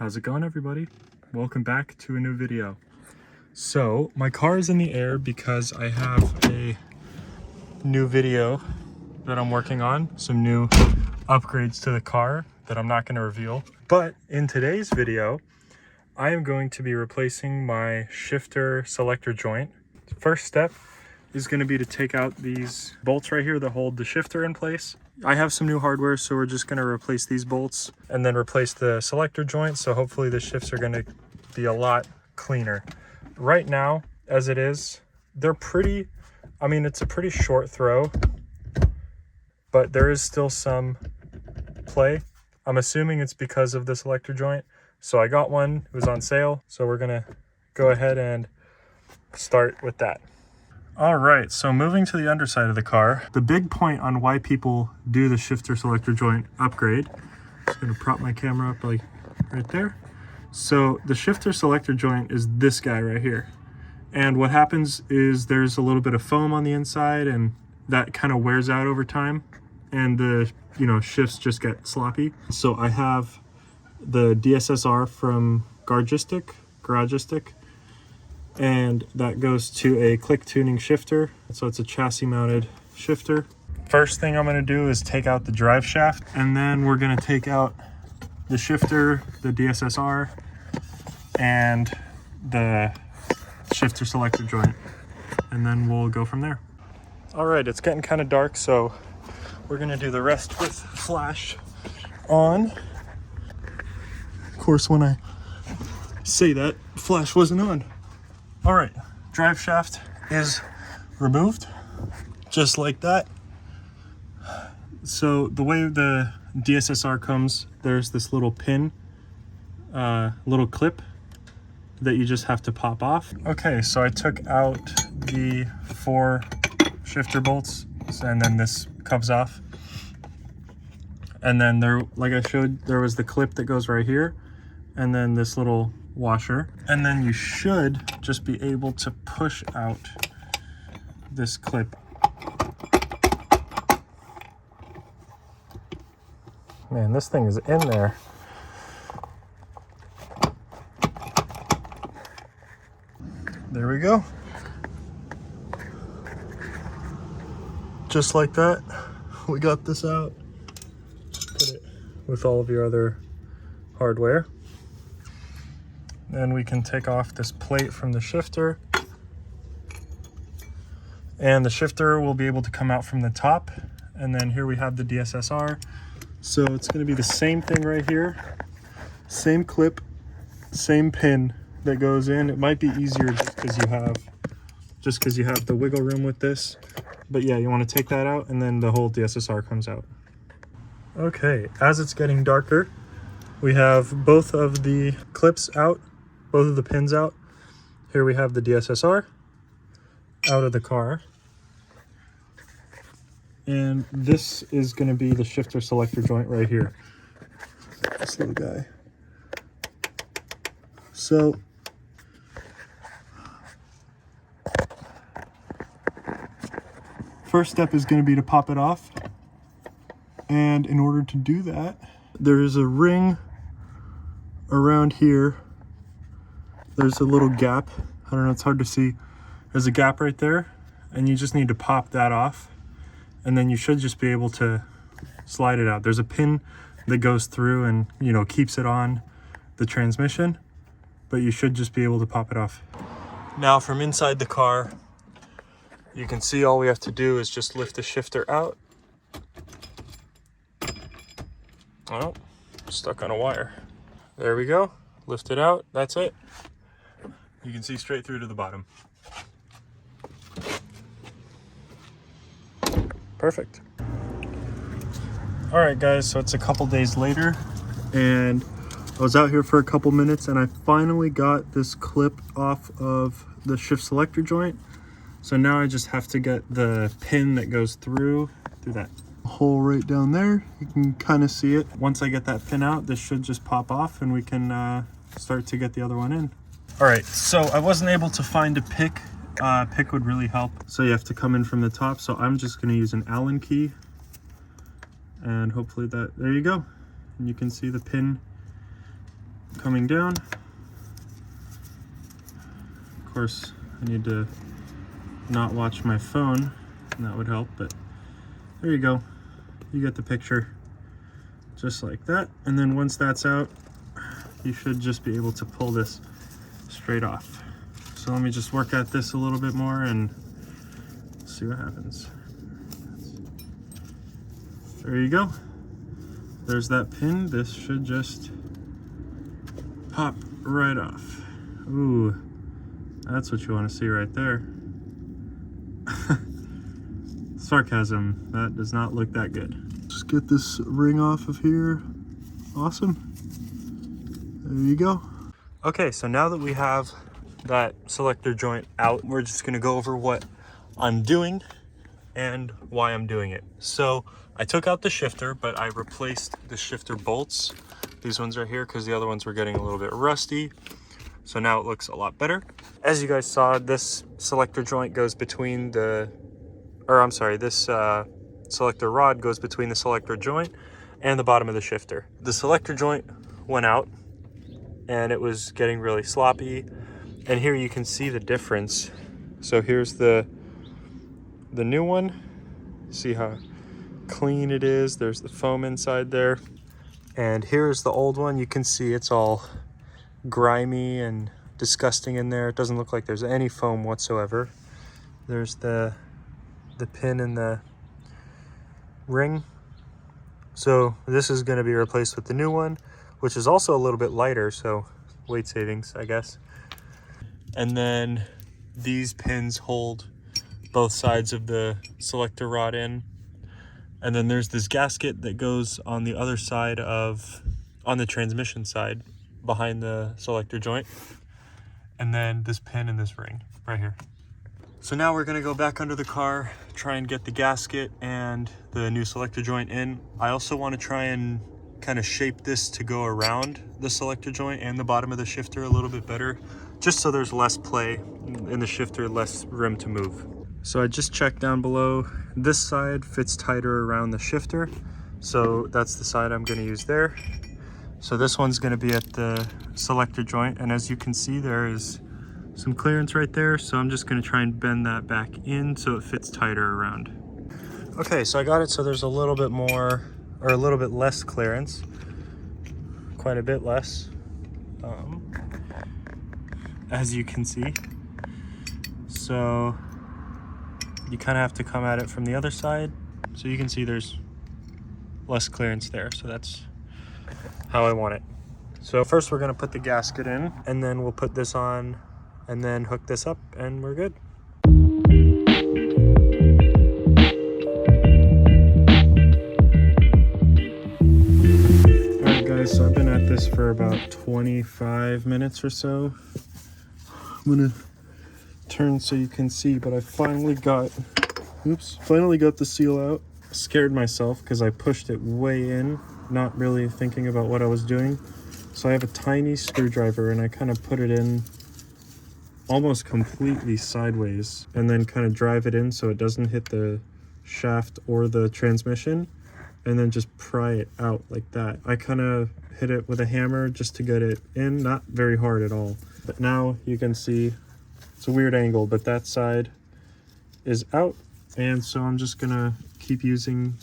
How's it going, everybody? Welcome back to a new video. So my car is in the air because I have a new video that I'm working on, some new upgrades to the car that I'm not going to reveal. But in today's video, I am going to be replacing my shifter selector joint. The first step is going to be to take out these bolts right here that hold the shifter in place. I have some new hardware, so we're just going to replace these bolts and then replace the selector joint. So hopefully the shifts are going to be a lot cleaner. Right now, as it is, they're pretty, it's a pretty short throw, but there is still some play. I'm assuming it's because of the selector joint. So I got one, it was on sale. So we're going to go ahead and start with that. All right, so moving to the underside of the car, the big point on why people do the shifter selector joint upgrade, just gonna prop my camera up like right there. So the shifter selector joint is this guy right here. And what happens is there's a little bit of foam on the inside and that kind of wears out over time. And the, shifts just get sloppy. So I have the DSSR from Garagistic, and that goes to a click tuning shifter. So it's a chassis mounted shifter. First thing I'm going to do is take out the drive shaft, and then we're going to take out the shifter, the DSSR, and the shifter selector joint, and then we'll go from there. All right, it's getting kind of dark, so we're going to do the rest with flash on. Of course, when I say that, flash wasn't on. All right, drive shaft is removed, just like that. So the way the DSSR comes, there's this little pin, little clip that you just have to pop off. Okay, so I took out the 4 shifter bolts, and then this comes off. And then there, like I showed, there was the clip that goes right here, and then this little washer, and then you should just be able to push out this clip. Man, this thing is in there. There we go. Just like that, we got this out. Put it with all of your other hardware. Then we can take off this plate from the shifter, and the shifter will be able to come out from the top. And then here we have the DSSR. So it's going to be the same thing right here, same clip, same pin that goes in. It might be easier just because you have the wiggle room with this, but yeah, you want to take that out, and then the whole DSSR comes out. Okay, as it's getting darker, we have both of the clips out, both of the pins out. Here we have the DSSR out of the car. And this is going to be the shifter selector joint right here. This little guy. So first step is going to be to pop it off. And in order to do that, there is a ring around here. There's a little gap. I don't know, it's hard to see. There's a gap right there, and you just need to pop that off, and then you should just be able to slide it out. There's a pin that goes through and, keeps it on the transmission, but you should just be able to pop it off. Now from inside the car, you can see all we have to do is just lift the shifter out. Oh, stuck on a wire. There we go. Lift it out. That's it. You can see straight through to the bottom. Perfect. All right, guys, so it's a couple days later, and I was out here for a couple minutes, and I finally got this clip off of the shift selector joint. So now I just have to get the pin that goes through that hole right down there. You can kind of see it. Once I get that pin out, this should just pop off, and we can start to get the other one in. All right, so I wasn't able to find a pick. Pick would really help. So you have to come in from the top. So I'm just going to use an Allen key, and hopefully there you go. And you can see the pin coming down. Of course, I need to not watch my phone, and that would help, but there you go. You get the picture, just like that. And then once that's out, you should just be able to pull this straight off. So let me just work at this a little bit more and see what happens. There you go. There's that pin. This should just pop right off. Ooh, that's what you want to see right there. Sarcasm. That does not look that good. Just get this ring off of here. Awesome. There you go. Okay, so now that we have that selector joint out, we're just going to go over what I'm doing and why I'm doing it. So I took out the shifter, but I replaced the shifter bolts. These ones right here, because the other ones were getting a little bit rusty. So now it looks a lot better. As you guys saw, this selector joint goes between the, this selector rod goes between the selector joint and the bottom of the shifter. The selector joint went out and it was getting really sloppy. And here you can see the difference. So here's the new one. See how clean it is. There's the foam inside there. And here's the old one. You can see it's all grimy and disgusting in there. It doesn't look like there's any foam whatsoever. There's the pin in the ring. So this is going to be replaced with the new one, which is also a little bit lighter, so weight savings, I guess. And then these pins hold both sides of the selector rod in. And then there's this gasket that goes on the other side on the transmission side behind the selector joint. And then this pin and this ring right here. So now we're gonna go back under the car, try and get the gasket and the new selector joint in. I also wanna try and kind of shape this to go around the selector joint and the bottom of the shifter a little bit better, just so there's less play in the shifter, less room to move. So I just checked down below. This side fits tighter around the shifter, so that's the side I'm gonna use there. So this one's gonna be at the selector joint, and as you can see, there is some clearance right there, so I'm just gonna try and bend that back in so it fits tighter around. Okay, so I got it so there's a little bit more, or a little bit less clearance, quite a bit less, as you can see. So you kind of have to come at it from the other side, so you can see there's less clearance there, so that's how I want it. So first we're gonna put the gasket in, and then we'll put this on and then hook this up and we're good. Alright guys, so I've been at this for about 25 minutes or so. I'm gonna turn so you can see, but I finally got the seal out. Scared myself because I pushed it way in, not really thinking about what I was doing. So I have a tiny screwdriver and I kind of put it in almost completely sideways and then kind of drive it in so it doesn't hit the shaft or the transmission, and then just pry it out like that. I kind of hit it with a hammer just to get it in, not very hard at all. But now you can see it's a weird angle, but that side is out, and so I'm just gonna keep using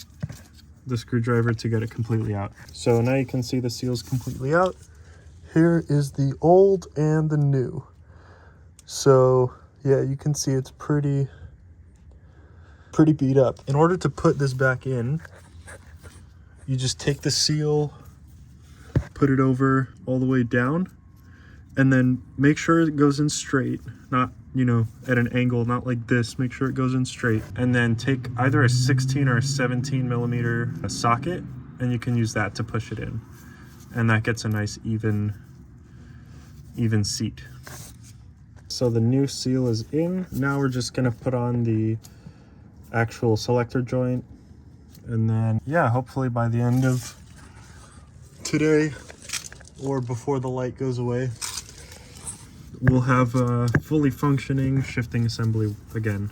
the screwdriver to get it completely out. So now you can see the seal's completely out. Here is the old and the new. So yeah, you can see it's pretty beat up. In order to put this back in, you just take the seal, put it over all the way down, and then make sure it goes in straight, not, you know, at an angle, not like this. Make sure it goes in straight, and then take either a 16 or a 17 millimeter socket, and you can use that to push it in, and that gets a nice even seat. So the new seal is in. Now we're just gonna put on the actual selector joint, and then yeah, hopefully by the end of today or before the light goes away, we'll have a fully functioning shifting assembly again.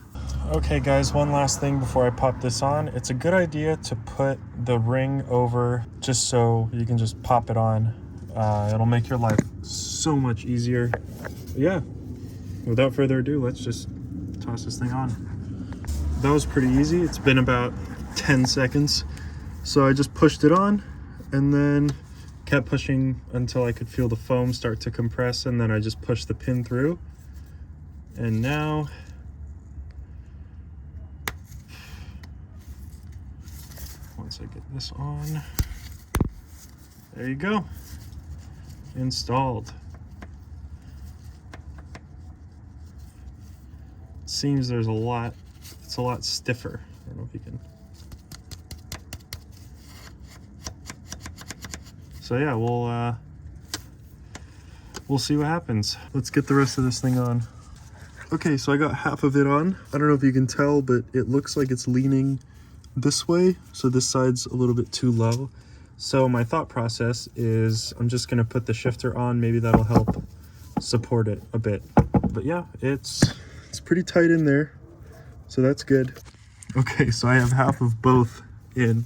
Okay guys, one last thing before I pop this on. It's a good idea to put the ring over just so you can just pop it on It'll make your life so much easier. But yeah, without further ado, let's just toss this thing on. That was pretty easy. It's been about 10 seconds. So I just pushed it on and then kept pushing until I could feel the foam start to compress, and then I just pushed the pin through. And now once I get this on, there you go, installed. Seems there's a lot, it's a lot stiffer. I don't know if you can. So yeah, we'll see what happens. Let's get the rest of this thing on. Okay, so I got half of it on. I don't know if you can tell, but it looks like it's leaning this way. So this side's a little bit too low. So my thought process is I'm just gonna put the shifter on. Maybe that'll help support it a bit. But yeah, it's pretty tight in there. So that's good. Okay, so I have half of both in.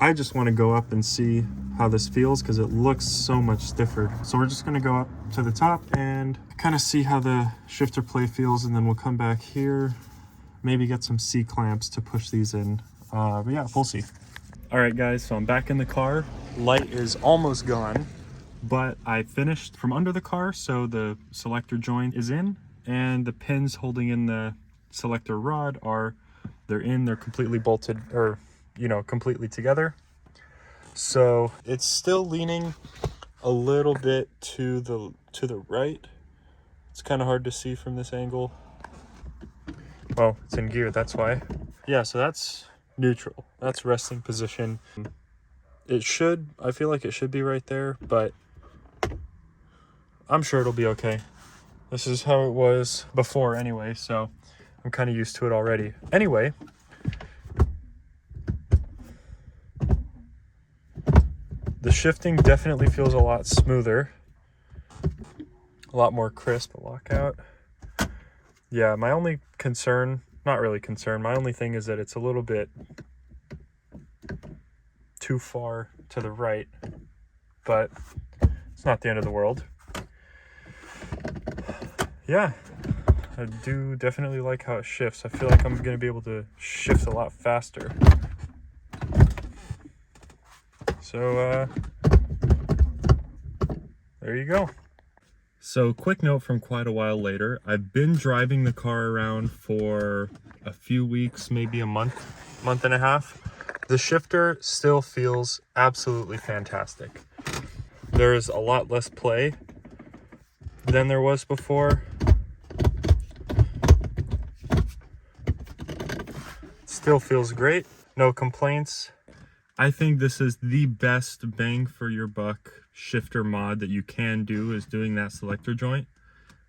I just want to go up and see how this feels because it looks so much stiffer. So we're just going to go up to the top and kind of see how the shifter play feels, and then we'll come back here, maybe get some C-clamps to push these in. But yeah, we'll see. All right, guys, so I'm back in the car. Light is almost gone, but I finished from under the car, so the selector joint is in, and the pins holding in the selector rod they're completely bolted, or completely together. So it's still leaning a little bit to the right. It's kind of hard to see from this angle. Well, it's in gear, that's why. Yeah, so that's neutral. That's resting position. I feel like it should be right there, but I'm sure it'll be okay. This is how it was before anyway, so I'm kind of used to it already. Anyway, the shifting definitely feels a lot smoother, a lot more crisp. Lockout. Yeah, my only concern, not really concern, my only thing is that it's a little bit too far to the right, but it's not the end of the world. Yeah, I do definitely like how it shifts. I feel like I'm going to be able to shift a lot faster. So, there you go. So, quick note from quite a while later. I've been driving the car around for a few weeks, maybe a month and a half. The shifter still feels absolutely fantastic. There's a lot less play than there was before. Still feels great. No complaints. I think this is the best bang for your buck shifter mod that you can do, is doing that selector joint,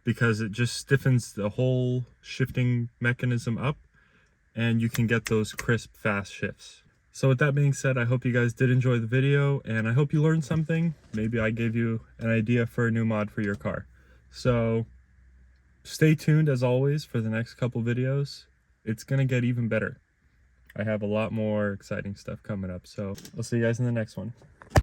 because it just stiffens the whole shifting mechanism up and you can get those crisp, fast shifts. So with that being said, I hope you guys did enjoy the video, and I hope you learned something. Maybe I gave you an idea for a new mod for your car. So stay tuned as always for the next couple videos. It's gonna get even better. I have a lot more exciting stuff coming up, so I'll see you guys in the next one.